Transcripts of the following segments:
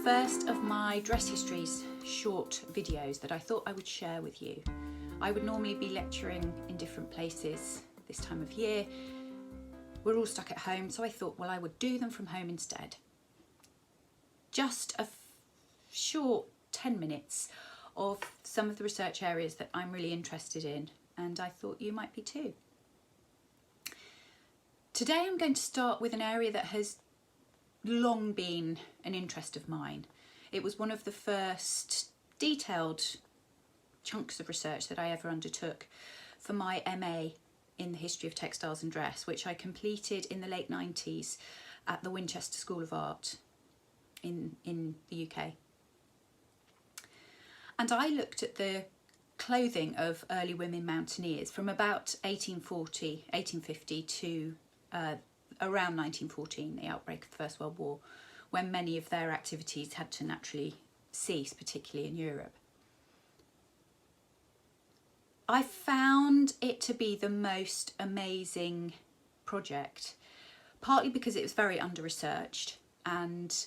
first of my Dress Histories short videos that I thought I would share with you. I would normally be lecturing in different places this time of year. We're all stuck at home, so I thought, well, I would do them from home instead. Just a short 10 minutes of some of the research areas that I'm really interested in, and I thought you might be too. Today I'm going to start with an area that has long been an interest of mine. It was one of the first detailed chunks of research that I ever undertook for my MA in the history of textiles and dress, which I completed in the late 90s at the Winchester School of Art in the UK. And I looked at the clothing of early women mountaineers from about 1850 to around 1914, the outbreak of the First World War, when many of their activities had to naturally cease, particularly in Europe. I found it to be the most amazing project, partly because it was very under-researched and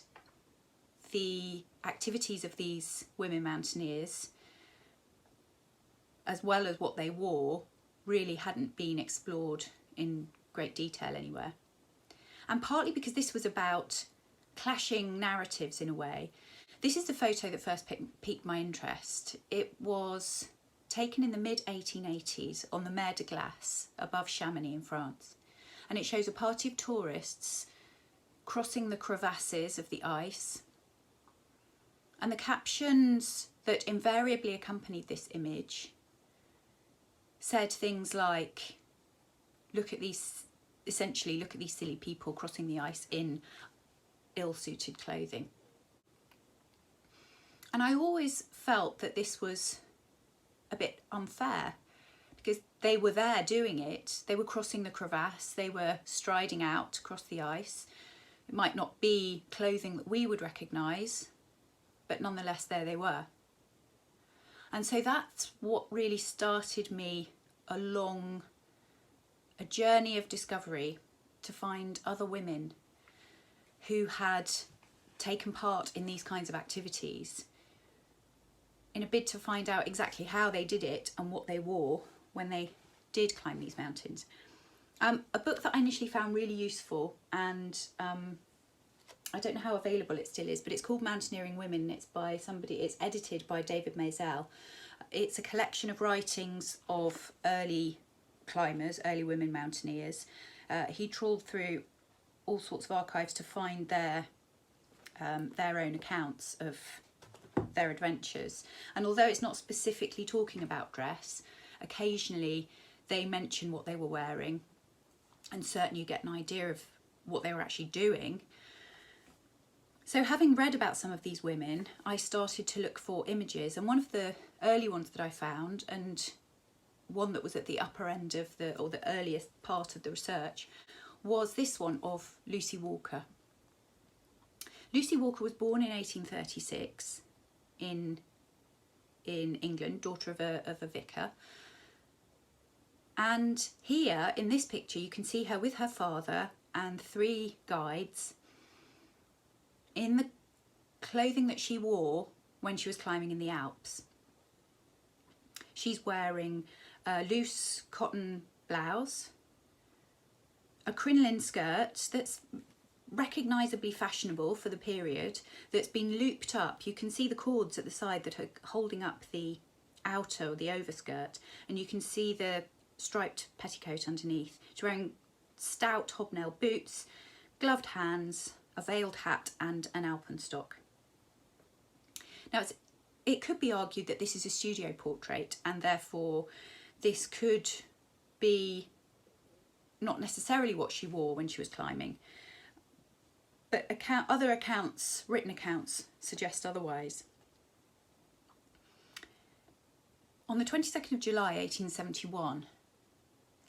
the activities of these women mountaineers, as well as what they wore, really hadn't been explored in great detail anywhere. And partly because this was about clashing narratives in a way. This is the photo that first piqued my interest. It was taken in the mid-1880s on the Mer de Glace above Chamonix in France. And it shows a party of tourists crossing the crevasses of the ice. And the captions that invariably accompanied this image said things like, look at these silly people crossing the ice in ill-suited clothing. And I always felt that this was a bit unfair because they were there doing it. They were crossing the crevasse, they were striding out across the ice. It might not be clothing that we would recognise, but nonetheless there they were. And so that's what really started me along a journey of discovery to find other women who had taken part in these kinds of activities in a bid to find out exactly how they did it and what they wore when they did climb these mountains. A book that I initially found really useful, and I don't know how available it still is, but it's called Mountaineering Women. It's edited by David Maisel. It's a collection of writings of early climbers, early women mountaineers. He trawled through all sorts of archives to find their own accounts of their adventures. And although it's not specifically talking about dress, occasionally they mention what they were wearing, and certainly you get an idea of what they were actually doing. So having read about some of these women, I started to look for images, and one of the early ones that I found, and one that was at the upper end of the earliest part of the research, was this one of Lucy Walker. Lucy Walker was born in 1836 in England, daughter of a vicar. And here in this picture you can see her with her father and 3 guides in the clothing that she wore when she was climbing in the Alps. She's wearing a loose cotton blouse, a crinoline skirt that's recognisably fashionable for the period, that's been looped up. You can see the cords at the side that are holding up the outer or the overskirt, and you can see the striped petticoat underneath. She's wearing stout hobnail boots, gloved hands, a veiled hat and an alpenstock. Now it could be argued that this is a studio portrait, and therefore this could be not necessarily what she wore when she was climbing, but other accounts, written accounts, suggest otherwise. On the 22nd of July 1871,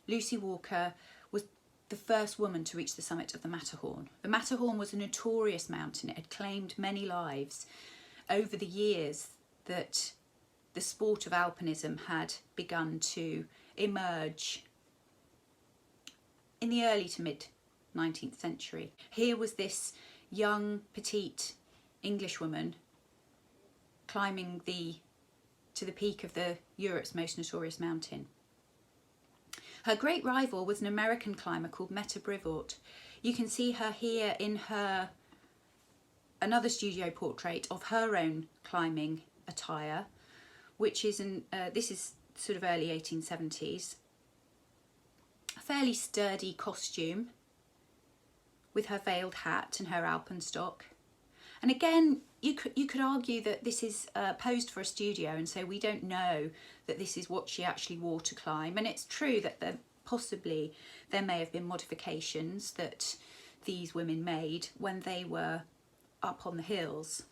Lucy Walker was the first woman to reach the summit of the Matterhorn. The Matterhorn was a notorious mountain. It had claimed many lives over the years that the sport of alpinism had begun to emerge in the early to mid 19th century. Here was this young, petite Englishwoman climbing to the peak of Europe's most notorious mountain. Her great rival was an American climber called Meta Brevoort. You can see her here in another studio portrait of her own climbing attire, which is this is sort of early 1870s. A fairly sturdy costume with her veiled hat and her alpenstock. And again, you could argue that this is posed for a studio, and so we don't know that this is what she actually wore to climb. And it's true that possibly there may have been modifications that these women made when they were up on the hills.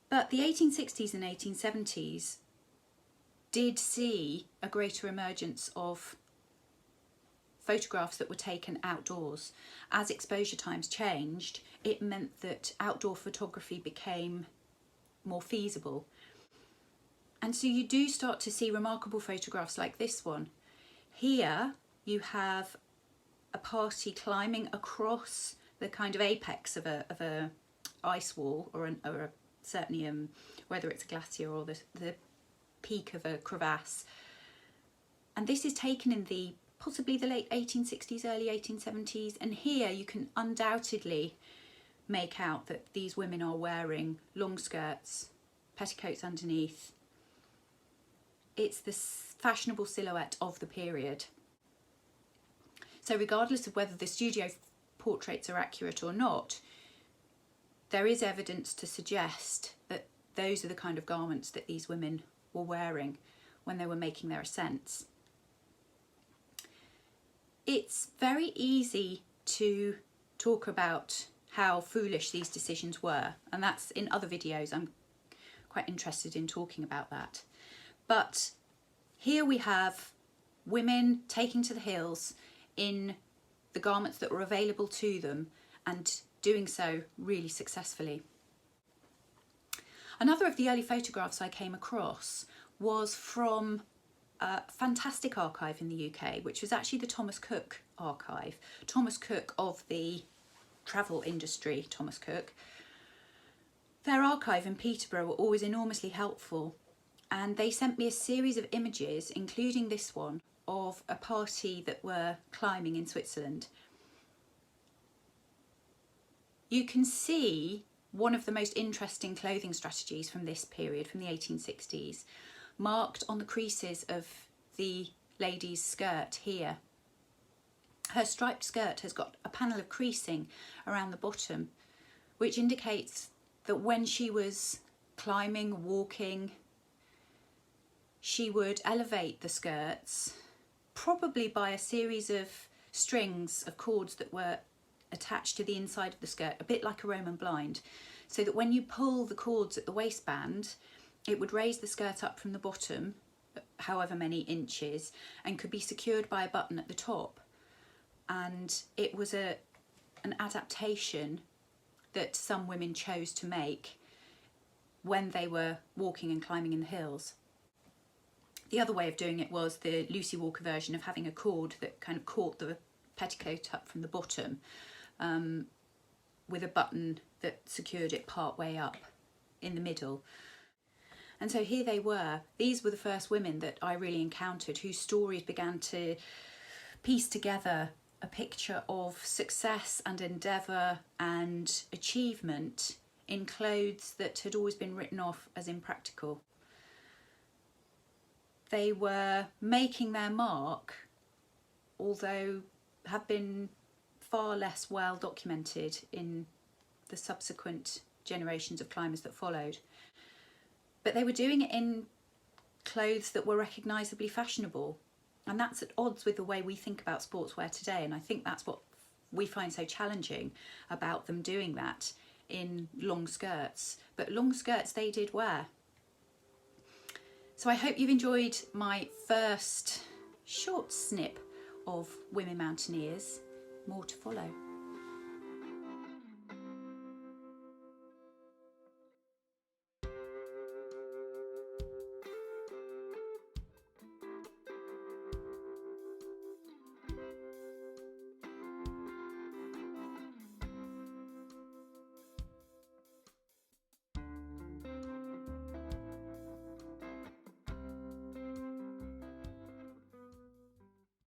But the 1860s and 1870s did see a greater emergence of photographs that were taken outdoors. As exposure times changed, it meant that outdoor photography became more feasible. And so you do start to see remarkable photographs like this one. Here you have a party climbing across the kind of apex of a ice wall, or certainly whether it's a glacier or the peak of a crevasse. And this is taken in possibly the late 1860s, early 1870s, and here you can undoubtedly make out that these women are wearing long skirts, petticoats underneath. It's the fashionable silhouette of the period. So regardless of whether the studio portraits are accurate or not, there is evidence to suggest that those are the kind of garments that these women were wearing when they were making their ascents. It's very easy to talk about how foolish these decisions were, and that's in other videos. I'm quite interested in talking about that. But here we have women taking to the hills in the garments that were available to them, and doing so really successfully. Another of the early photographs I came across was from a fantastic archive in the UK, which was actually the Thomas Cook archive. Thomas Cook of the travel industry, Thomas Cook. Their archive in Peterborough were always enormously helpful, and they sent me a series of images, including this one, of a party that were climbing in Switzerland. You can see one of the most interesting clothing strategies from this period, from the 1860s, marked on the creases of the lady's skirt here. Her striped skirt has got a panel of creasing around the bottom, which indicates that when she was climbing, walking, she would elevate the skirts, probably by a series of strings of cords that were attached to the inside of the skirt, a bit like a Roman blind, so that when you pull the cords at the waistband, it would raise the skirt up from the bottom, however many inches, and could be secured by a button at the top. And it was an adaptation that some women chose to make when they were walking and climbing in the hills. The other way of doing it was the Lucy Walker version of having a cord that kind of caught the petticoat up from the bottom, with a button that secured it part way up in the middle. And so here they were. These were the first women that I really encountered whose stories began to piece together a picture of success and endeavour and achievement in clothes that had always been written off as impractical. They were making their mark, although have been far less well documented in the subsequent generations of climbers that followed. But they were doing it in clothes that were recognisably fashionable, and that's at odds with the way we think about sportswear today, and I think that's what we find so challenging about them doing that in long skirts. But long skirts they did wear. So I hope you've enjoyed my first short snip of women mountaineers. More to follow.